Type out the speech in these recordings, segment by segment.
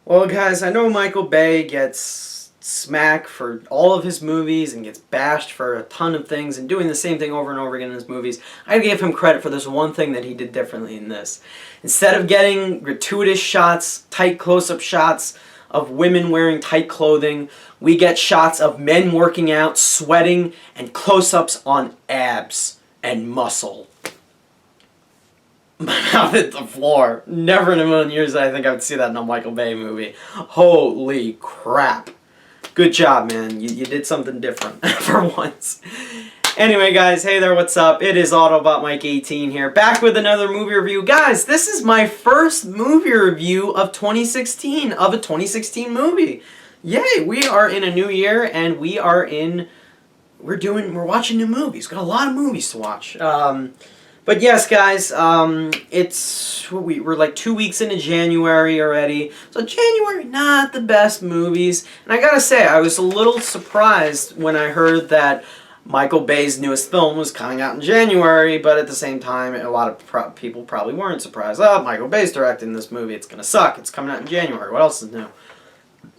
Well, guys, I know Michael Bay gets smack for all of his movies and gets bashed for a ton of things and doing the same thing over and over again in his movies. I give him credit for this one thing that he did differently in this. Instead of getting gratuitous shots, tight close-up shots of women wearing tight clothing, we get shots of men working out, sweating, and close-ups on abs and muscle. My mouth hit the floor. Never in a million years I think I would see that in a Michael Bay movie. Holy crap. Good job, man. You did something different for once. Anyway, guys, hey there, what's up? It is Autobot Mike 18 here, back with another movie review. Guys, this is my first movie review of 2016, of a 2016 movie. Yay, we are in a new year, and we're watching new movies. Got a lot of movies to watch. But yes, guys, we're like 2 weeks into January already. So January, not the best movies. And I gotta say, I was a little surprised when I heard that Michael Bay's newest film was coming out in January, but at the same time, a lot of people probably weren't surprised. Oh, Michael Bay's directing this movie. It's gonna suck. It's coming out in January. What else is new?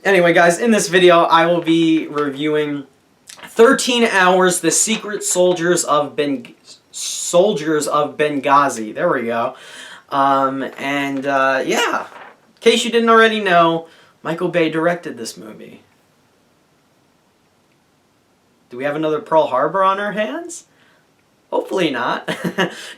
Anyway, guys, in this video, I will be reviewing 13 Hours, The Secret Soldiers of Benghazi. There we go. Yeah, in case you didn't already know, Michael Bay directed this movie. Do we have another Pearl Harbor on our hands? Hopefully not.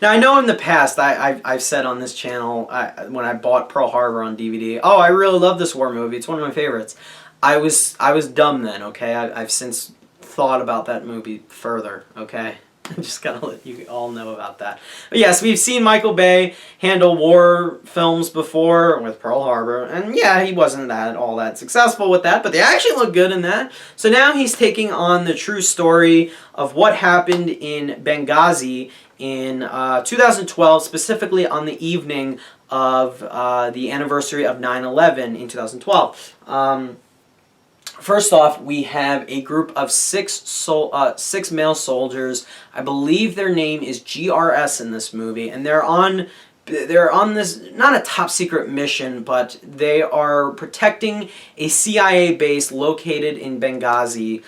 Now, I know in the past I've said on this channel, when I bought Pearl Harbor on DVD, oh, I really love this war movie. It's one of my favorites. I was dumb then, okay? I've since thought about that movie further, okay? I'm just gotta let you all know about that. But yes, we've seen Michael Bay handle war films before with Pearl Harbor, and yeah, he wasn't all that successful with that, but they actually look good in that. So now he's taking on the true story of what happened in Benghazi in 2012, specifically on the evening of the anniversary of 9/11 in 2012. First off, we have a group of six male soldiers. I believe their name is GRS in this movie, and they're on this, not a top secret mission, but they are protecting a CIA base located in Benghazi.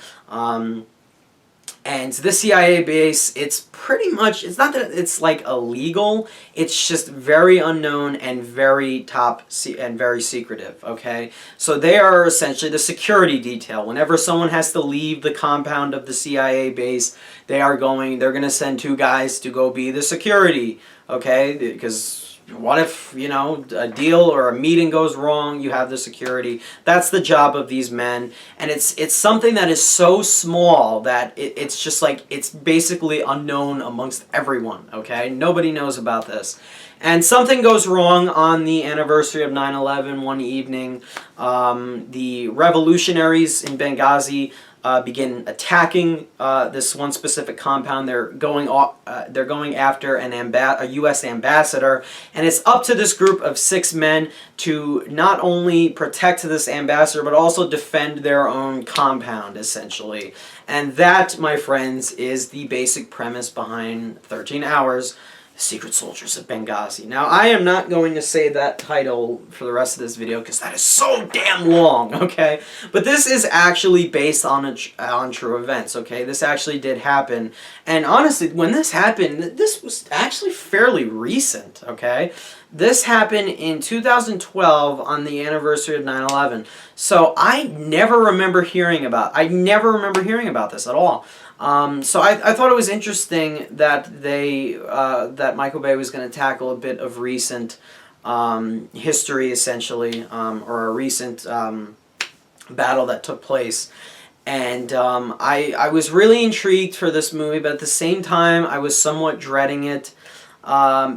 And this CIA base, it's pretty much, it's not that it's like illegal, it's just very unknown and very very secretive, okay? So they are essentially the security detail. Whenever someone has to leave the compound of the CIA base, they're going to send two guys to go be the security, okay? Because what if, you know, a deal or a meeting goes wrong, you have the security. That's the job of these men. And it's something that is so small that it's just like, it's basically unknown amongst everyone, okay? Nobody knows about this. And something goes wrong on the anniversary of 9/11 one evening. The revolutionaries in Benghazi begin attacking this one specific compound. They're going after a U.S. ambassador, and it's up to this group of 6 men to not only protect this ambassador but also defend their own compound, essentially. And that, my friends, is the basic premise behind 13 Hours. Secret Soldiers of Benghazi. Now, I am not going to say that title for the rest of this video because that is so damn long, okay? But this is actually based on true events, okay? This actually did happen. And honestly, when this happened, this was actually fairly recent, okay? This happened in 2012 on the anniversary of 9/11. So I never remember hearing about this at all. So I thought it was interesting that that Michael Bay was going to tackle a bit of recent history, essentially, or a recent battle that took place. And I was really intrigued for this movie, but at the same time, I was somewhat dreading it.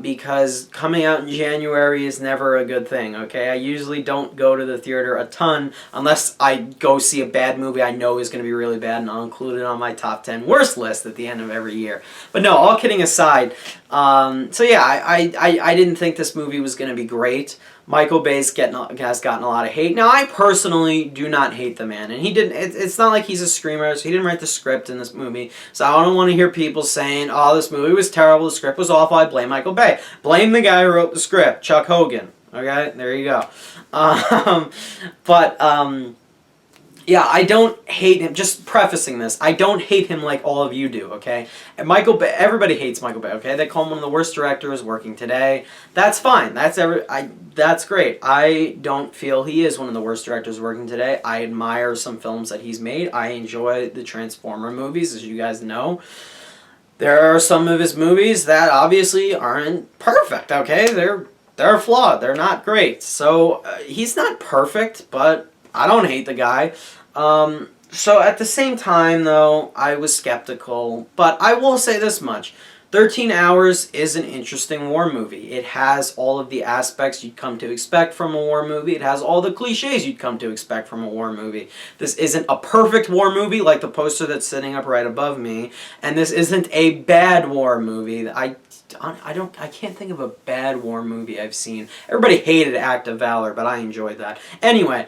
Because coming out in January is never a good thing, okay? I usually don't go to the theater a ton unless I go see a bad movie I know is going to be really bad, and I'll include it on my top 10 worst list at the end of every year. But no, all kidding aside, so yeah, I didn't think this movie was going to be great. Michael Bay has gotten a lot of hate. Now, I personally do not hate the man, and he didn't. It's not like he's a screamer, so he didn't write the script in this movie. So I don't want to hear people saying, "Oh, this movie was terrible. The script was awful. I blame Michael Bay." Blame the guy who wrote the script, Chuck Hogan. Okay, there you go. Um, but yeah, I don't hate him. Just prefacing this, I don't hate him like all of you do, okay? And Michael Bay, everybody hates Michael Bay, okay? They call him one of the worst directors working today. That's fine. That's great. I don't feel he is one of the worst directors working today. I admire some films that he's made. I enjoy the Transformer movies, as you guys know. There are some of his movies that obviously aren't perfect, okay? They're flawed. They're not great. So he's not perfect, but I don't hate the guy. So at the same time, though, I was skeptical. But I will say this much. 13 Hours is an interesting war movie. It has all of the aspects you'd come to expect from a war movie. It has all the cliches you'd come to expect from a war movie. This isn't a perfect war movie like the poster that's sitting up right above me. And this isn't a bad war movie. I can't think of a bad war movie I've seen. Everybody hated Act of Valor, but I enjoyed that. Anyway,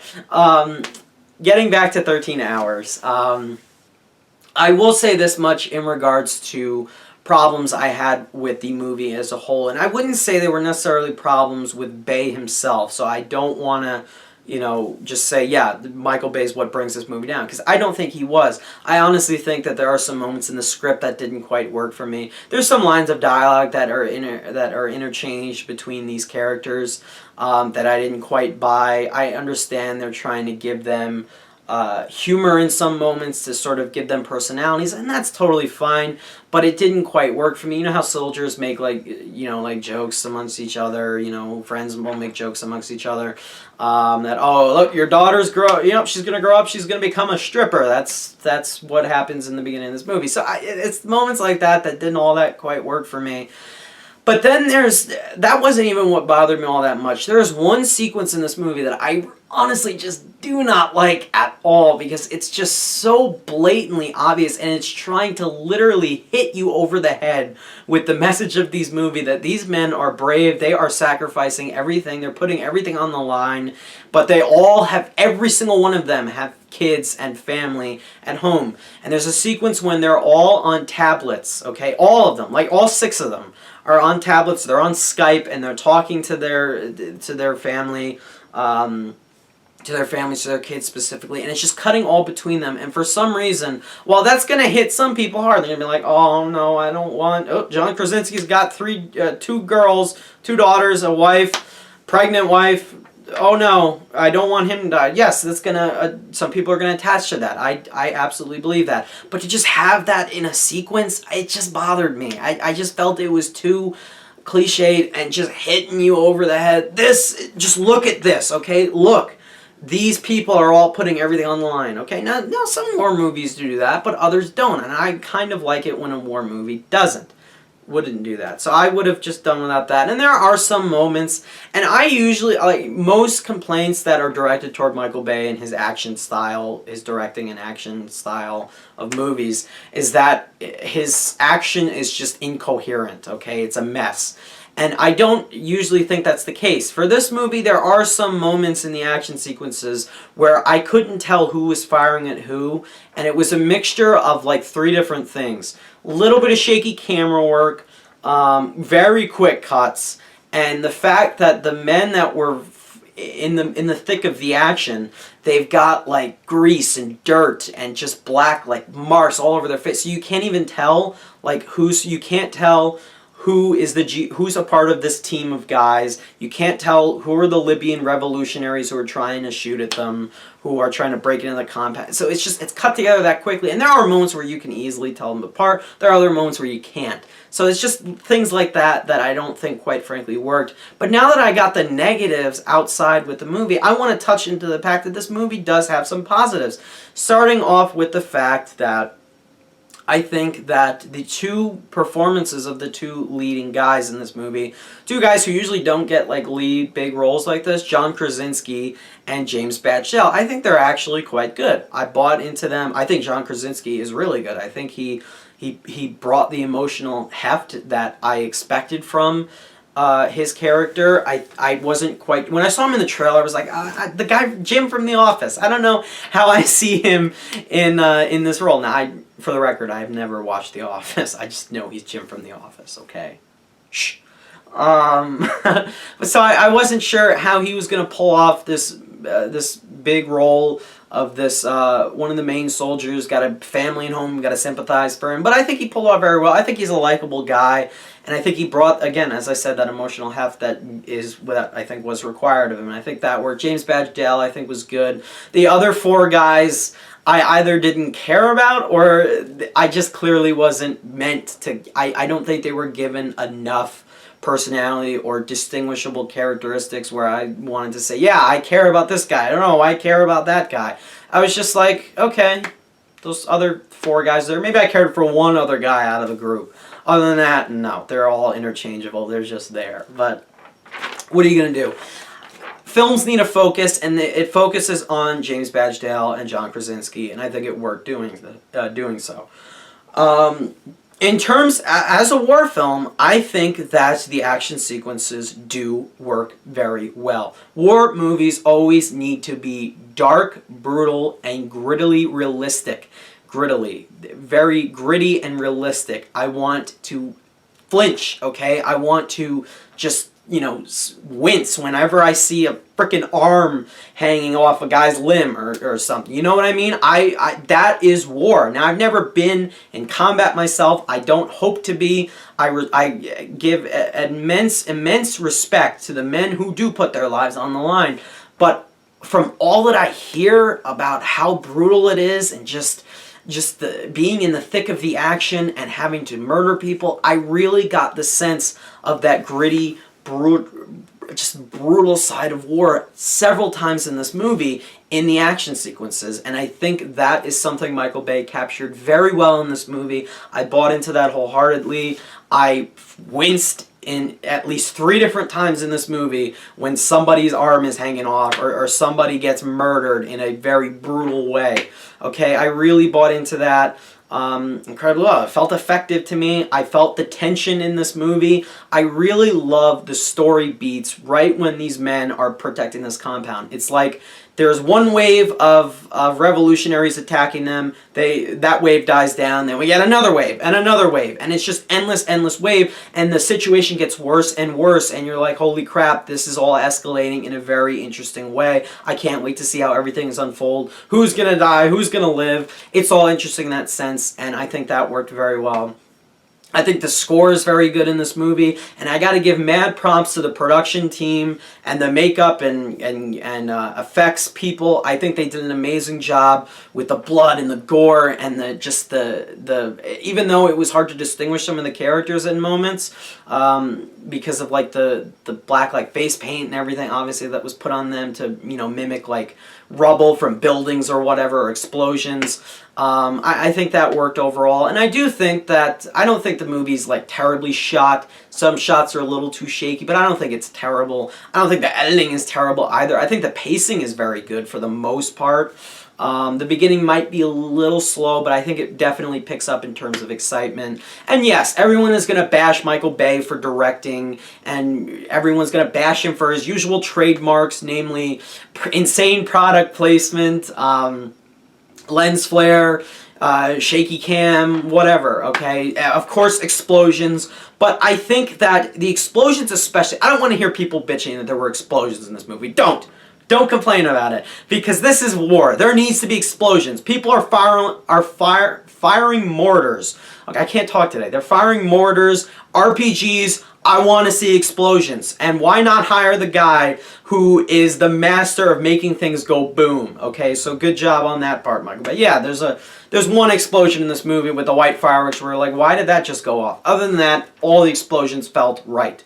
getting back to 13 Hours, I will say this much in regards to problems I had with the movie as a whole, and I wouldn't say they were necessarily problems with Bay himself, so I don't want to, just say, yeah, Michael Bay's what brings this movie down, because I don't think he was. I honestly think that there are some moments in the script that didn't quite work for me. There's some lines of dialogue that are interchanged between these characters that I didn't quite buy. I understand they're trying to give them humor in some moments to sort of give them personalities, and that's totally fine, but it didn't quite work for me. You know how soldiers make like jokes amongst each other, friends will make jokes amongst each other, that, oh, look, your daughter's she's gonna grow up, she's gonna become a stripper. That's what happens in the beginning of this movie. So it's moments like that didn't all that quite work for me. But then that wasn't even what bothered me all that much. There's one sequence in this movie that I honestly just do not like at all, because it's just so blatantly obvious, and it's trying to literally hit you over the head with the message of these movie that these men are brave, they are sacrificing everything, they're putting everything on the line, but every single one of them have kids and family at home. And there's a sequence when they're all on tablets, okay? All of them, like all 6 of them are on tablets, they're on Skype, and they're talking to their family, to their kids specifically, and it's just cutting all between them. And for some reason, while that's going to hit some people hard, they're going to be like, oh no, I don't want, John Krasinski's got 2 girls, 2 daughters, a wife, pregnant wife, oh no, I don't want him to die. Yes, that's gonna, some people are going to attach to that. I absolutely believe that. But to just have that in a sequence, it just bothered me. I just felt it was too cliched and just hitting you over the head. Just look at this, okay? Look. These people are all putting everything on the line, okay? Now, some war movies do that, but others don't, and I kind of like it when a war movie wouldn't do that. So I would have just done without that. And there are some moments, and I usually, like, most complaints that are directed toward Michael Bay and his action style, his directing and action style of movies, is that his action is just incoherent, okay? It's a mess. And I don't usually think that's the case. For this movie, there are some moments in the action sequences where I couldn't tell who was firing at who, and it was a mixture of like 3 different things. A little bit of shaky camera work, very quick cuts, and the fact that the men that were in the thick of the action, they've got like grease and dirt and just black like marks all over their face. So you can't even tell you can't tell who's a part of this team of guys. You can't tell who are the Libyan revolutionaries who are trying to shoot at them, who are trying to break into the compound. So it's cut together that quickly. And there are moments where you can easily tell them apart. There are other moments where you can't. So it's just things like that I don't think quite frankly worked. But now that I got the negatives outside with the movie, I want to touch into the fact that this movie does have some positives. Starting off with the fact that I think that the 2 performances of the 2 leading guys in this movie, 2 guys who usually don't get like lead big roles like this, John Krasinski and James Badgel, I think they're actually quite good. I bought into them. I think John Krasinski is really good. I think he brought the emotional heft that I expected from his character. I wasn't quite, when I saw him in the trailer, I was like, the guy Jim from The Office. I don't know how I see him in this role. Now, for the record, I've never watched The Office. I just know he's Jim from The Office. Okay, shh. So I wasn't sure how he was going to pull off this big role of this one of the main soldiers, got a family at home, got to sympathize for him. But I think he pulled off very well. I think he's a likable guy, and I think he brought, again, as I said, that emotional heft that is what I think was required of him. And I think that worked. James Badge Dale, I think, was good. The other four guys, I either didn't care about or I just clearly wasn't meant to. I don't think they were given enough personality or distinguishable characteristics where I wanted to say, yeah, I care about this guy. I don't know, I care about that guy. I was just like, okay, those other four guys there, maybe I cared for one other guy out of the group. Other than that, no, they're all interchangeable. They're just there. But what are you going to do? Films need a focus, and it focuses on James Badge Dale and John Krasinski, and I think it worked doing so. In terms, as a war film, I think that the action sequences do work very well. War movies always need to be dark, brutal, and grittily realistic. Very gritty and realistic. I want to flinch, okay? I want to just, wince whenever I see a freaking arm hanging off a guy's limb or something. You know what I mean? That is war. Now, I've never been in combat myself. I don't hope to be. I give immense respect to the men who do put their lives on the line. But from all that I hear about how brutal it is and just being in the thick of the action and having to murder people, I really got the sense of that gritty, brutal side of war several times in this movie in the action sequences, and I think that is something Michael Bay captured very well in this movie. I bought into that wholeheartedly. I winced in at least 3 different times in this movie when somebody's arm is hanging off or somebody gets murdered in a very brutal way. Okay, I really bought into that. Incredible. It felt effective to me. I felt the tension in this movie. I really love the story beats right when these men are protecting this compound. It's like there's one wave of revolutionaries attacking them. That wave dies down. Then we get another wave and another wave. And it's just endless wave. And the situation gets worse and worse. And you're like, holy crap, this is all escalating in a very interesting way. I can't wait to see how everything is unfold. Who's going to die? Who's going to live? It's all interesting in that sense. And I think that worked very well. I think the score is very good in this movie, and I got to give mad props to the production team and the makeup and effects people. I think they did an amazing job with the blood and the gore and the even though it was hard to distinguish some of the characters in moments because of like the black like face paint and everything obviously that was put on them to mimic like rubble from buildings or whatever or explosions. I think that worked overall, and I do think that I don't think the movie's like terribly shot. Some shots are a little too shaky, but I don't think it's terrible. I don't think the editing is terrible either. I think the pacing is very good for the most part. The beginning might be a little slow, but I think it definitely picks up in terms of excitement. And yes, everyone is going to bash Michael Bay for directing, and everyone's going to bash him for his usual trademarks, namely insane product placement, lens flare, shaky cam, whatever, okay? Of course, explosions, but I think that the explosions especially, I don't want to hear people bitching that there were explosions in this movie. Don't complain about it, because this is war. There needs to be explosions. People are firing mortars. Okay, I can't talk today. They're firing mortars, RPGs. I want to see explosions. And why not hire the guy who is the master of making things go boom? Okay, so good job on that part, Michael. But yeah, there's one explosion in this movie with the white fireworks where we're like, why did that just go off? Other than that, all the explosions felt right.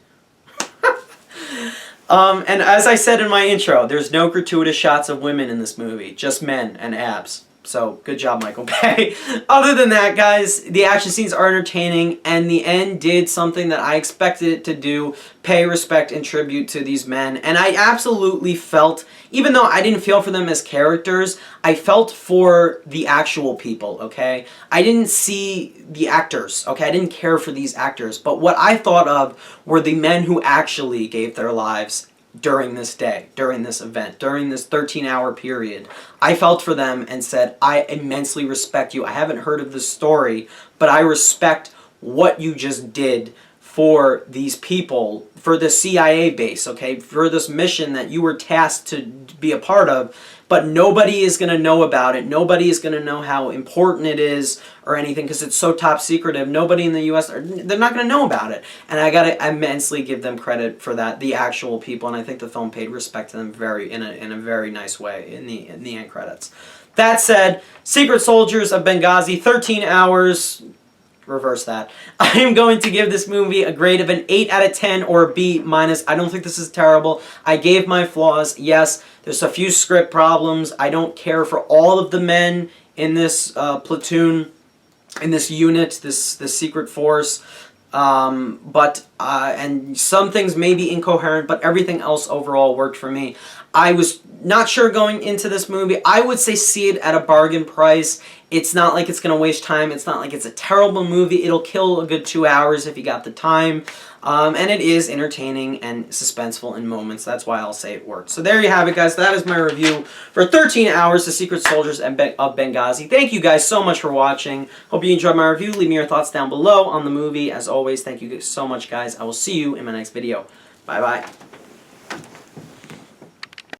And as I said in my intro, there's no gratuitous shots of women in this movie, just men and abs. So, good job, Michael Bay. Other than that, guys, the action scenes are entertaining, and the end did something that I expected it to do, pay respect and tribute to these men. And I absolutely felt, even though I didn't feel for them as characters, I felt for the actual people, okay? I didn't see the actors, okay? I didn't care for these actors. But what I thought of were the men who actually gave their lives during this day, during this event, during this 13-hour period. I felt for them and said, I immensely respect you. I haven't heard of this story, but I respect what you just did for these people, for the CIA base, okay, for this mission that you were tasked to be a part of, but nobody is going to know about it. Nobody is going to know how important it is or anything because it's so top secretive. Nobody in the U.S., they're not going to know about it. And I got to immensely give them credit for that, the actual people, and I think the film paid respect to them in a very nice way in the end credits. That said, Secret Soldiers of Benghazi, 13 hours... reverse that. I am going to give this movie a grade of an 8 out of 10 or a B minus. I don't think this is terrible. I gave my flaws. Yes, there's a few script problems. I don't care for all of the men in this platoon, in this unit, this secret force. And some things may be incoherent, but everything else overall worked for me. I was not sure going into this movie. I would say see it at a bargain price. It's not like it's going to waste time. It's not like it's a terrible movie. It'll kill a good 2 hours if you got the time. And it is entertaining and suspenseful in moments. That's why I'll say it worked. So there you have it, guys. That is my review for 13 Hours, The Secret Soldiers of Benghazi. Thank you guys so much for watching. Hope you enjoyed my review. Leave me your thoughts down below on the movie. As always, thank you so much, guys. I will see you in my next video. Bye-bye.